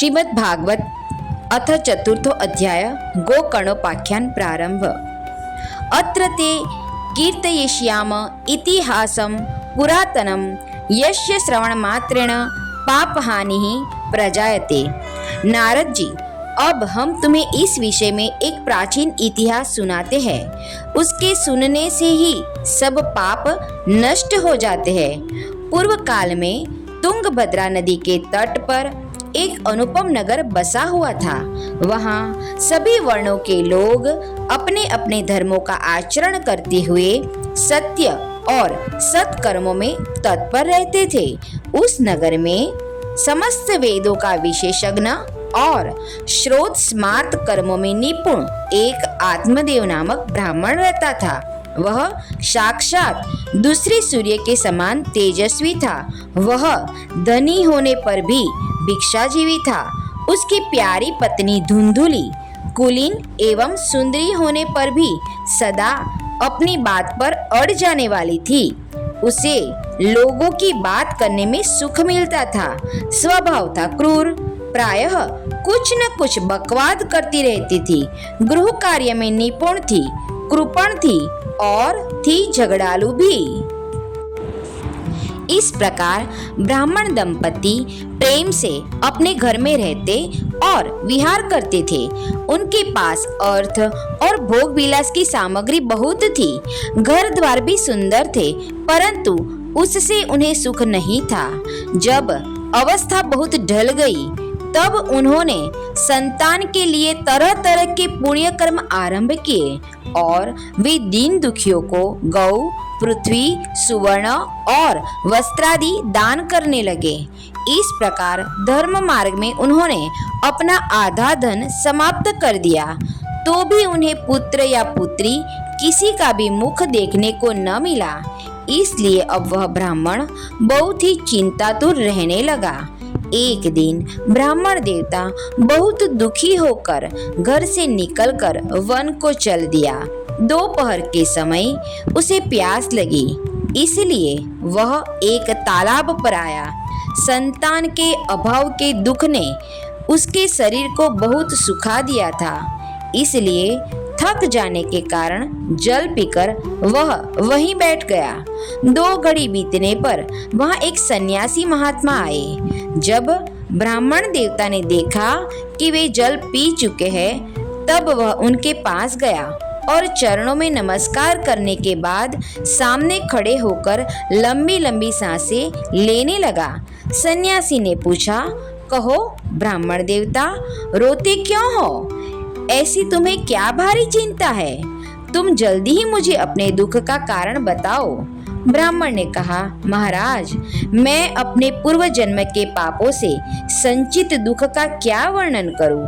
श्रीमद् भागवत अथ चतुर्थो अध्याय गोकर्णोपाख्यान प्रारंभ। अत्र ते कीर्तयिष्याम इतिहासं पुरातनं यस्य श्रवणमात्रेण पापहानिः प्रजायते। नारद जी, अब हम तुम्हें इस विषय में एक प्राचीन इतिहास सुनाते हैं। उसके सुनने से ही सब पाप नष्ट हो जाते हैं। पूर्व काल में तुंगभद्रा नदी के तट पर एक अनुपम नगर बसा हुआ था। वहाँ सभी वर्णों के लोग अपने अपने धर्मों का आचरण करते हुए सत्य और सत्कर्मों में तत्पर रहते थे। उस नगर में समस्त वेदों का विशेषज्ञ और श्रोत स्मार्त कर्मों में निपुण एक आत्मदेव नामक ब्राह्मण रहता था। वह साक्षात दूसरे सूर्य के समान तेजस्वी था। वह धनी होने पर भी भिक्षाजीवी था। उसकी प्यारी पत्नी धुंधुली कुलीन एवं सुंदरी होने पर भी सदा अपनी बात पर अड़ जाने वाली थी। उसे लोगों की बात करने में सुख मिलता था। स्वभाव था क्रूर, प्रायः कुछ न कुछ बकवाद करती रहती थी। गृह कार्य में निपुण थी, कृपण थी और थी झगड़ालू भी। इस प्रकार ब्राह्मण दंपति प्रेम से अपने घर में रहते और विहार करते थे। उनके पास अर्थ और भोग विलास की सामग्री बहुत थी। घर द्वार भी सुंदर थे, परंतु उससे उन्हें सुख नहीं था। जब अवस्था बहुत ढल गई, तब उन्होंने संतान के लिए तरह तरह के पुण्य कर्म आरंभ किए और वे दीन दुखियों को गौ, पृथ्वी, सुवर्ण और वस्त्रादि दान करने लगे। इस प्रकार धर्म मार्ग में उन्होंने अपना आधा धन समाप्त कर दिया। तो भी उन्हें पुत्र या पुत्री किसी का भी मुख देखने को न मिला। इसलिए अब वह ब्राह्मण बहुत ही चिंतातुर रहने लगा। एक दिन ब्राह्मण देवता बहुत दुखी होकर घर से निकलकर वन को चल दिया। दोपहर के समय उसे प्यास लगी, इसलिए वह एक तालाब पर आया। संतान के अभाव के दुख ने उसके शरीर को बहुत सुखा दिया था, इसलिए थक जाने के कारण जल पीकर वह वहीं बैठ गया। 2 घड़ी बीतने पर वहाँ एक सन्यासी महात्मा आए। जब ब्राह्मण देवता ने देखा कि वे जल पी चुके हैं, तब वह उनके पास गया और चरणों में नमस्कार करने के बाद सामने खड़े होकर लंबी लंबी सांसें लेने लगा। सन्यासी ने पूछा, कहो ब्राह्मण देवता, रोते क्यों हो? ऐसी तुम्हें क्या भारी चिंता है? तुम जल्दी ही मुझे अपने दुख का कारण बताओ। ब्राह्मण ने कहा, महाराज, मैं अपने पूर्व जन्म के पापों से संचित दुख का क्या वर्णन करूं?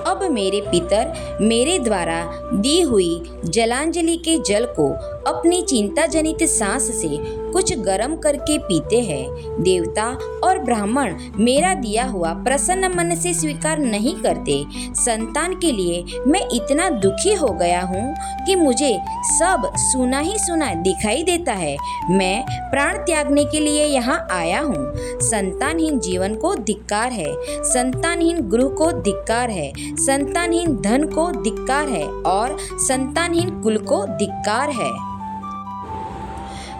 अब मेरे पितर मेरे द्वारा दी हुई जलांजलि के जल को अपनी चिंता जनित सांस से कुछ गर्म करके पीते हैं। देवता और ब्राह्मण मेरा दिया हुआ प्रसन्न मन से स्वीकार नहीं करते। संतान के लिए मैं इतना दुखी हो गया हूँ कि मुझे सब सुना ही सुना दिखाई देता है। मैं प्राण त्यागने के लिए यहाँ आया हूँ। संतानहीन जीवन को धिक्कार है, संतानहीन गृह को धिक्कार है, संतानहीन धन को धिक्कार है और संतानहीन कुल को धिक्कार है।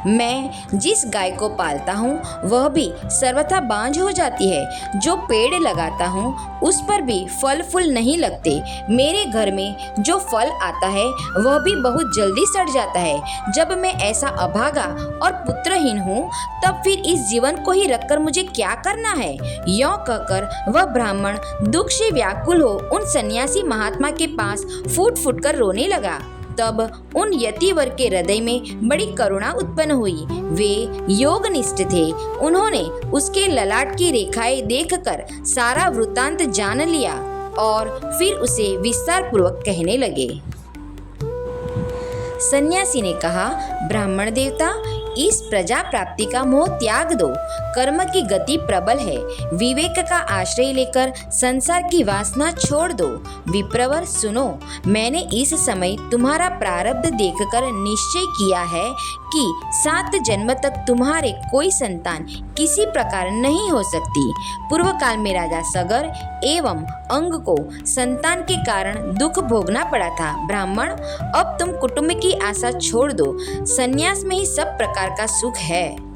मैं जिस गाय को पालता हूँ वह भी सर्वथा बांझ हो जाती है। जो पेड़ लगाता हूँ उस पर भी फल फूल नहीं लगते। मेरे घर में जो फल आता है वह भी बहुत जल्दी सड़ जाता है। जब मैं ऐसा अभागा और पुत्रहीन हूँ, तब फिर इस जीवन को ही रखकर मुझे क्या करना है? यों कहकर वह ब्राह्मण दुख से व्याकुल हो उन सन्यासी महात्मा के पास फूट फूट कर रोने लगा। तब उन यतिवर के हृदय में बड़ी करुणा उत्पन्न हुई। वे योगनिष्ठ थे। उन्होंने उसके ललाट की रेखाएं देखकर सारा वृत्तांत जान लिया और फिर उसे विस्तार पूर्वक कहने लगे। सन्यासी ने कहा, ब्राह्मण देवता, इस प्रजा प्राप्ति का मोह त्याग दो। कर्म की गति प्रबल है। विवेक का आश्रय लेकर संसार की वासना छोड़ दो। विप्रवर सुनो, मैंने इस समय तुम्हारा प्रारब्ध देखकर निश्चय किया है कि 7 जन्म तक तुम्हारे कोई संतान किसी प्रकार नहीं हो सकती। पूर्व काल में राजा सगर एवं अंग को संतान के कारण दुख भोगना पड़ा था। ब्राह्मण, अब तुम कुटुंब की आशा छोड़ दो, संन्यास में ही सब प्रकार का सुख है।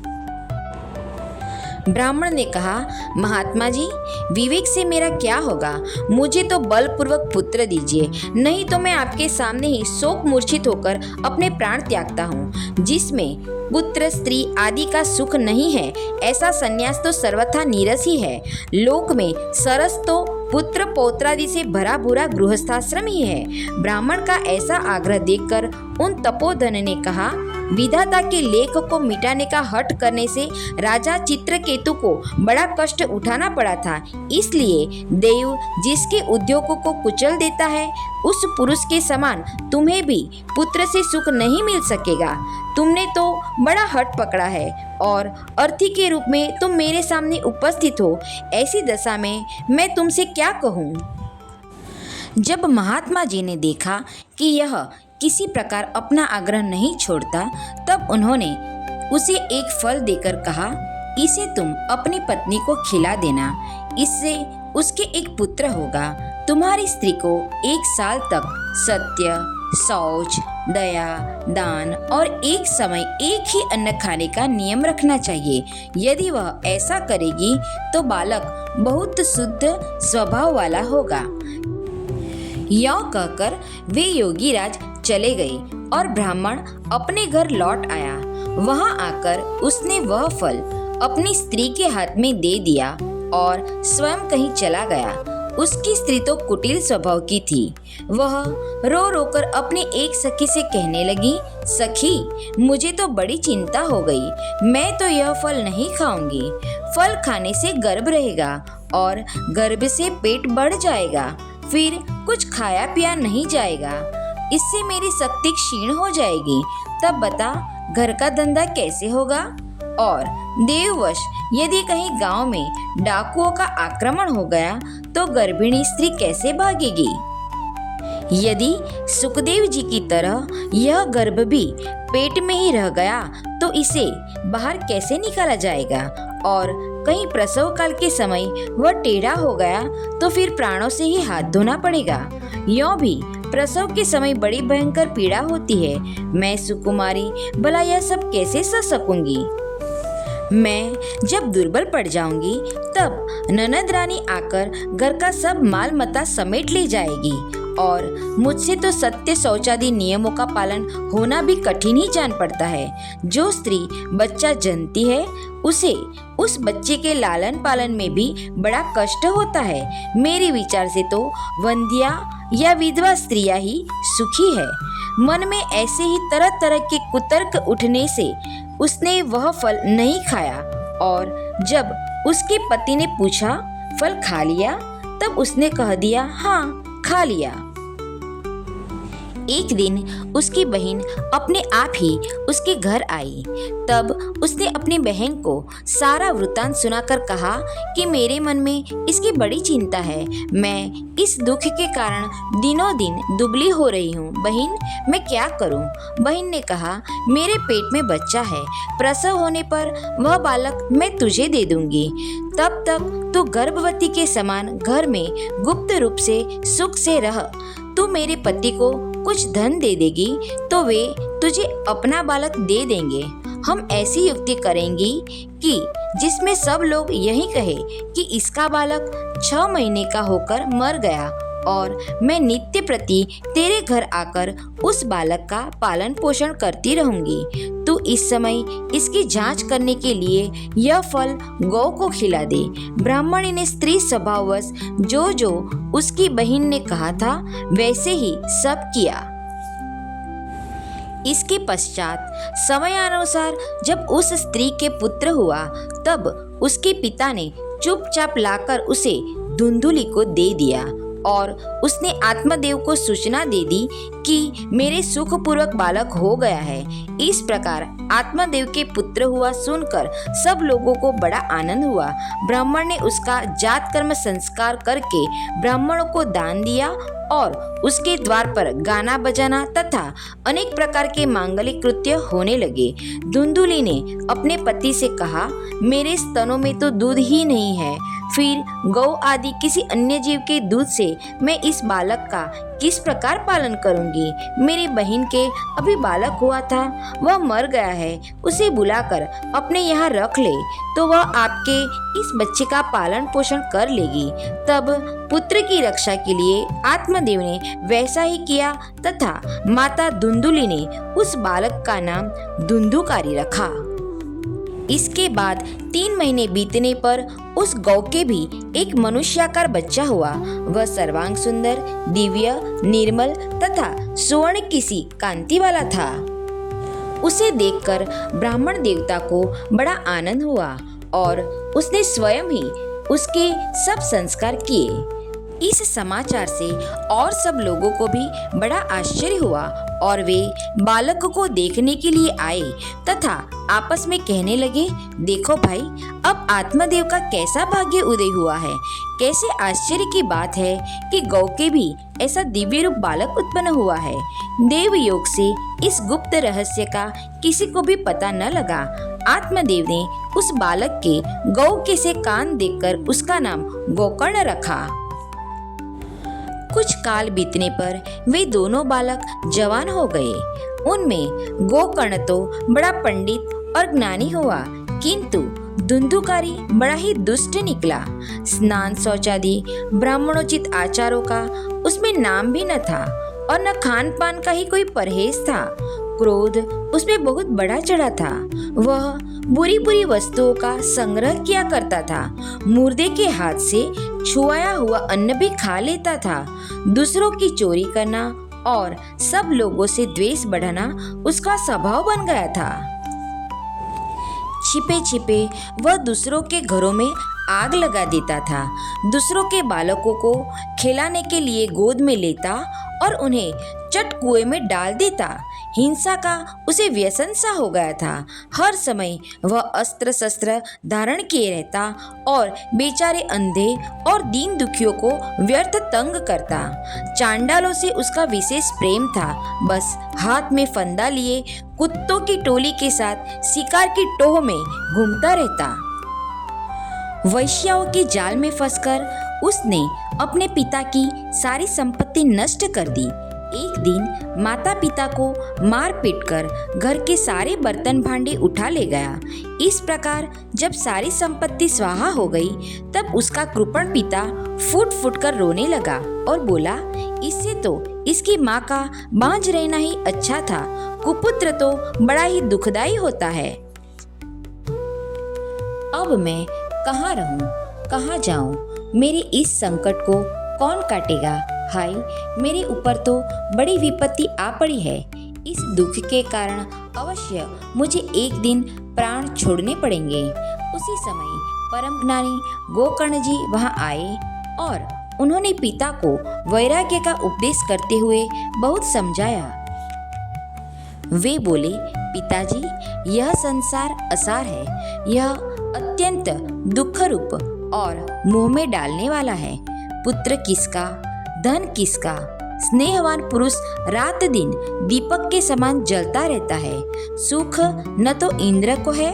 ब्राह्मण ने कहा, महात्मा जी, विवेक से मेरा क्या होगा? मुझे तो बलपूर्वक पुत्र दीजिए, नहीं तो मैं आपके सामने ही शोक मूर्छित होकर अपने प्राण त्यागता हूँ। जिसमें पुत्र स्त्री आदि का सुख नहीं है, ऐसा संन्यास तो सर्वथा नीरस ही है। लोक में सरस तो पुत्र पौत्रादि से भरा बुरा गृहस्थाश्रम ही है। ब्राह्मण का ऐसा आग्रह देखकर उन तपोधन ने कहा, विधाता के लेख को मिटाने का हठ करने से राजा चित्रकेतु को बड़ा कष्ट उठाना पड़ा था। इसलिए देव जिसके उद्योगों को कुचल देता है, उस पुरुष के समान तुम्हें भी पुत्र से सुख नहीं मिल सकेगा। तुमने तो बड़ा हठ पकड़ा है और अर्थी के रूप में तुम मेरे सामने उपस्थित हो। ऐसी दशा में मैं तुमसे क्या कहूँ? जब महात्मा जी ने देखा कि यह किसी प्रकार अपना आग्रह नहीं छोड़ता, तब उन्होंने उसे एक फल देकर कहा, इसे तुम अपनी पत्नी को खिला देना, इससे उसके एक पुत्र होगा। तुम्हारी स्त्री को 1 साल तक सत्य, शौच, दया, दान और एक समय एक ही अन्न खाने का नियम रखना चाहिए। यदि वह ऐसा करेगी तो बालक बहुत शुद्ध स्वभाव वाला होगा। यों कहकर वे योगीराज चले गए और ब्राह्मण अपने घर लौट आया। वहां आकर उसने वह फल अपनी स्त्री के हाथ में दे दिया और स्वयं कहीं चला गया। उसकी स्त्री तो कुटिल स्वभाव की थी। वह रो रो कर अपनी एक सखी से कहने लगी, सखी, मुझे तो बड़ी चिंता हो गई। मैं तो यह फल नहीं खाऊंगी। फल खाने से गर्भ रहेगा और गर्भ से पेट बढ़ जाएगा, फिर कुछ खाया पिया नहीं जाएगा। इससे मेरी शक्ति क्षीण हो जाएगी। तब बता, घर का धंधा कैसे होगा? और देववश यदि कहीं गांव में डाकुओं का आक्रमण हो गया तो गर्भिणी स्त्री कैसे भागेगी? यदि सुखदेव जी की तरह यह गर्भ भी पेट में ही रह गया तो इसे बाहर कैसे निकाला जाएगा? और कहीं प्रसव काल के समय वह टेढ़ा हो गया तो फिर प्राणों से ही हाथ धोना पड़ेगा। यों भी प्रसव के समय बड़ी भयंकर पीड़ा होती है। मैं सुकुमारी भला यह सब कैसे सह सकूंगी? मैं जब दुर्बल पड़ जाऊंगी तब ननद रानी आकर घर का सब माल मता समेट ले जाएगी और मुझसे तो सत्य शौचादि नियमों का पालन होना भी कठिन ही जान पड़ता है। जो स्त्री बच्चा जनती है उसे उस बच्चे के लालन पालन में भी बड़ा कष्ट होता है। मेरे विचार से तो वंध्या या विधवा स्त्रियां ही सुखी है। मन में ऐसे ही तरह तरह के कुतर्क उठने से उसने वह फल नहीं खाया और जब उसके पति ने पूछा, फल खा लिया? तब उसने कह दिया, हाँ, खा लिया। एक दिन उसकी बहन अपने आप ही उसके घर आई। तब उसने अपनी बहन को सारा वृतांत सुनाकर कहा कि मेरे मन में इसकी बड़ी चिंता है। मैं इस दुख के कारण दिनों दिन दुबली हो रही हूँ। बहन, मैं क्या करूँ? बहन ने कहा, मेरे पेट में बच्चा है। प्रसव होने पर वह बालक मैं तुझे दे दूंगी। तब तक तू गर्भवती के समान घर में गुप्त रूप से सुख से रह। तू मेरे पति को कुछ धन दे देगी तो वे तुझे अपना बालक दे देंगे। हम ऐसी युक्ति करेंगी कि जिसमें सब लोग यही कहे कि इसका बालक 6 महीने का होकर मर गया और मैं नित्य प्रति तेरे घर आकर उस बालक का पालन पोषण करती रहूंगी। तू इस समय इसकी जांच करने के लिए यह फल गौ को खिला दे। ब्राह्मणी ने स्त्री स्वभाववश जो जो उसकी बहन ने कहा था वैसे ही सब किया। इसके पश्चात समयानुसार जब उस स्त्री के पुत्र हुआ तब उसके पिता ने चुपचाप लाकर उसे धुंधुली को दे दिया और उसने आत्मदेव को सूचना दे दी कि मेरे सुखपूर्वक बालक हो गया है। इस प्रकार आत्मदेव के पुत्र हुआ सुनकर सब लोगों को बड़ा आनंद हुआ। ब्राह्मण ने उसका जात कर्म संस्कार करके ब्राह्मणों को दान दिया और उसके द्वार पर गाना बजाना तथा अनेक प्रकार के मांगलिक कृत्य होने लगे। धुंधुली ने अपने पति से कहा, मेरे स्तनों में तो दूध ही नहीं है, फिर गौ आदि किसी अन्य जीव के दूध से मैं इस बालक का किस प्रकार पालन करूंगी। मेरी बहन के अभी बालक हुआ था, वह मर गया है, उसे बुलाकर अपने यहाँ रख ले तो वह आपके इस बच्चे का पालन पोषण कर लेगी। तब पुत्र की रक्षा के लिए आत्मदेव ने वैसा ही किया तथा माता धुंधुली ने उस बालक का नाम धुंधुकारी रखा। इसके बाद 3 महीने बीतने पर उस गौ के भी एक मनुष्याकार बच्चा हुआ। वह सर्वांग सुंदर, दिव्य, निर्मल तथा सुवर्ण किसी कांति वाला था। उसे देखकर ब्राह्मण देवता को बड़ा आनंद हुआ और उसने स्वयं ही उसके सब संस्कार किए। इस समाचार से और सब लोगों को भी बड़ा आश्चर्य हुआ और वे बालक को देखने के लिए आए तथा आपस में कहने लगे, देखो भाई, अब आत्मदेव का कैसा भाग्य उदय हुआ है। कैसे आश्चर्य की बात है कि गौ के भी ऐसा दिव्य रूप बालक उत्पन्न हुआ है। देव योग से इस गुप्त रहस्य का किसी को भी पता न लगा। आत्मदेव ने उस बालक के गौ के से कान देखकर उसका नाम गोकर्ण रखा। कुछ काल बीतने पर वे दोनों बालक जवान हो गए। उनमें गोकर्ण तो बड़ा पंडित और ज्ञानी हुआ, किंतु धुंधुकारी बड़ा ही दुष्ट निकला। स्नान शौचादि ब्राह्मणोचित आचारों का उसमें नाम भी न था और न खान पान का ही कोई परहेज था। क्रोध उसमें बहुत बड़ा चढ़ा था। वह बुरी बुरी वस्तुओं का संग्रह किया करता था। मुर्दे के हाथ से छुआया हुआ अन्न भी खा लेता था। दूसरों की चोरी करना और सब लोगों से द्वेष बढ़ाना उसका स्वभाव बन गया था। छिपे छिपे वह दूसरों के घरों में आग लगा देता था। दूसरों के बालकों को खिलाने के लिए गोद में लेता और उन्हें चट कुएं में डाल देता। हिंसा का उसे व्यसन सा हो गया था। हर समय वह अस्त्र शस्त्र धारण किए रहता और बेचारे अंधे और दीन दुखियों को व्यर्थ तंग करता। चांडालों से उसका विशेष प्रेम था। बस हाथ में फंदा लिए कुत्तों की टोली के साथ शिकार की टोह में घूमता रहता। वैश्याओं के जाल में फंसकर उसने अपने पिता की सारी संपत्ति नष्ट कर दी। एक दिन माता पिता को मार पीट कर घर के सारे बर्तन भांडे उठा ले गया। इस प्रकार जब सारी संपत्ति स्वाहा हो गई तब उसका कृपण पिता फूट फूट कर रोने लगा और बोला, इससे तो इसकी माँ का बांझ रहना ही अच्छा था। कुपुत्र तो बड़ा ही दुखदाई होता है। अब मैं कहाँ रहूं, कहाँ जाऊं? मेरे इस संकट को कौन काटेगा? हाय, मेरे ऊपर तो बड़ी विपत्ति आ पड़ी है। इस दुख के कारण अवश्य मुझे एक दिन प्राण छोड़ने पड़ेंगे। उसी समय परम ज्ञानी गोकर्ण जी वहां आए और उन्होंने पिता को वैराग्य का उपदेश करते हुए बहुत समझाया। वे बोले, पिताजी, यह संसार असार है। यह अत्यंत दुख रूप और मुंह में डालने वाला है। पुत्र किसका, धन किसका? स्नेहवान पुरुष रात दिन दीपक के समान जलता रहता है। सुख न तो इंद्र को है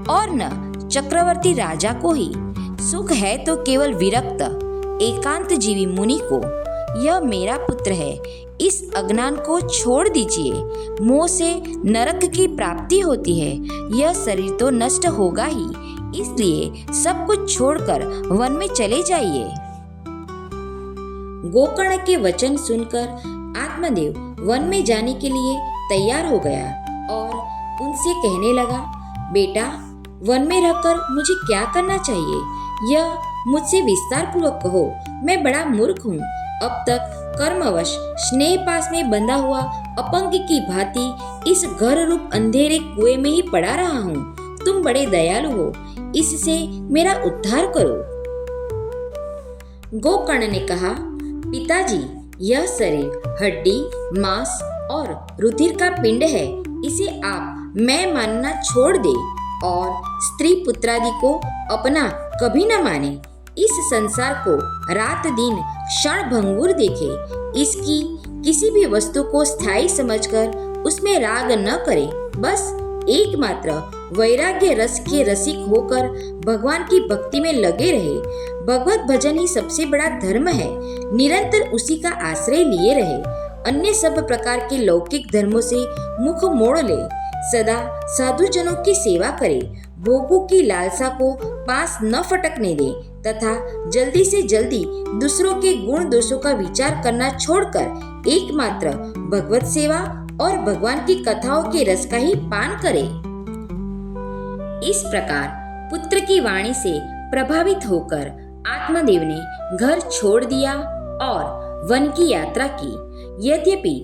और न चक्रवर्ती राजा को ही। सुख है तो केवल विरक्त एकांत जीवी मुनि को। यह मेरा पुत्र है, इस अज्ञान को छोड़ दीजिए। मोह से नरक की प्राप्ति होती है। यह शरीर तो नष्ट होगा ही, इसलिए सब कुछ छोड़कर वन में चले जाइए। गोकर्ण के वचन सुनकर आत्मदेव वन में जाने के लिए तैयार हो गया और उनसे कहने लगा, बेटा, वन में रहकर मुझे क्या करना चाहिए, यह मुझसे विस्तार पूर्वक कहो। मैं बड़ा मूर्ख हूँ। अब तक कर्मवश स्नेह पास में बंधा हुआ अपंग की भांति इस घर रूप अंधेरे कुएं में ही पड़ा रहा हूँ। तुम बड़े दयालु हो, इससे मेरा उद्धार करो। गोकर्ण ने कहा, पिताजी, यह शरीर हड्डी, मांस और रुधिर का पिंड है। इसे आप मैं मानना छोड़ दे और स्त्री पुत्रादि को अपना कभी न माने। इस संसार को रात दिन क्षण भंगुर देखे, इसकी किसी भी वस्तु को स्थायी समझकर उसमें राग न करे, बस एकमात्र वैराग्य रस के रसिक होकर भगवान की भक्ति में लगे रहे। भगवत भजन ही सबसे बड़ा धर्म है, निरंतर उसी का आश्रय लिए रहे, अन्य सब प्रकार के लौकिक धर्मों से मुख मोड़ ले, सदा साधुजनों की सेवा करे, भोगों की लालसा को पास न फटकने दे तथा जल्दी से जल्दी दूसरों के गुण दोषों का विचार करना छोड़कर एकमात्र भगवत सेवा और भगवान की कथाओं के रस का ही पान करे। इस प्रकार पुत्र की वाणी से प्रभावित होकर आत्मदेव ने घर छोड़ दिया और वन की यात्रा की। यद्यपि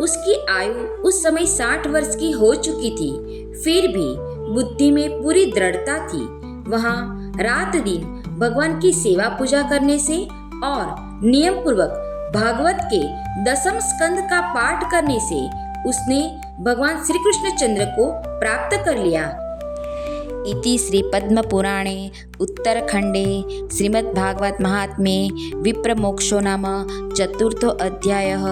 उसकी आयु उस समय 60 वर्ष की हो चुकी थी, फिर भी बुद्धि में पूरी दृढ़ता थी। वहाँ रात दिन भगवान की सेवा पूजा करने से और नियम पूर्वक भागवत के 10वें स्कंद का पाठ करने से उसने भगवान श्री कृष्णचंद्र को प्राप्त कर लिया। इति श्री पद्म पुराणे उत्तरखंडे श्रीमद्भागवत महात्म्ये विप्रमोक्षो नाम 4थो अध्यायः।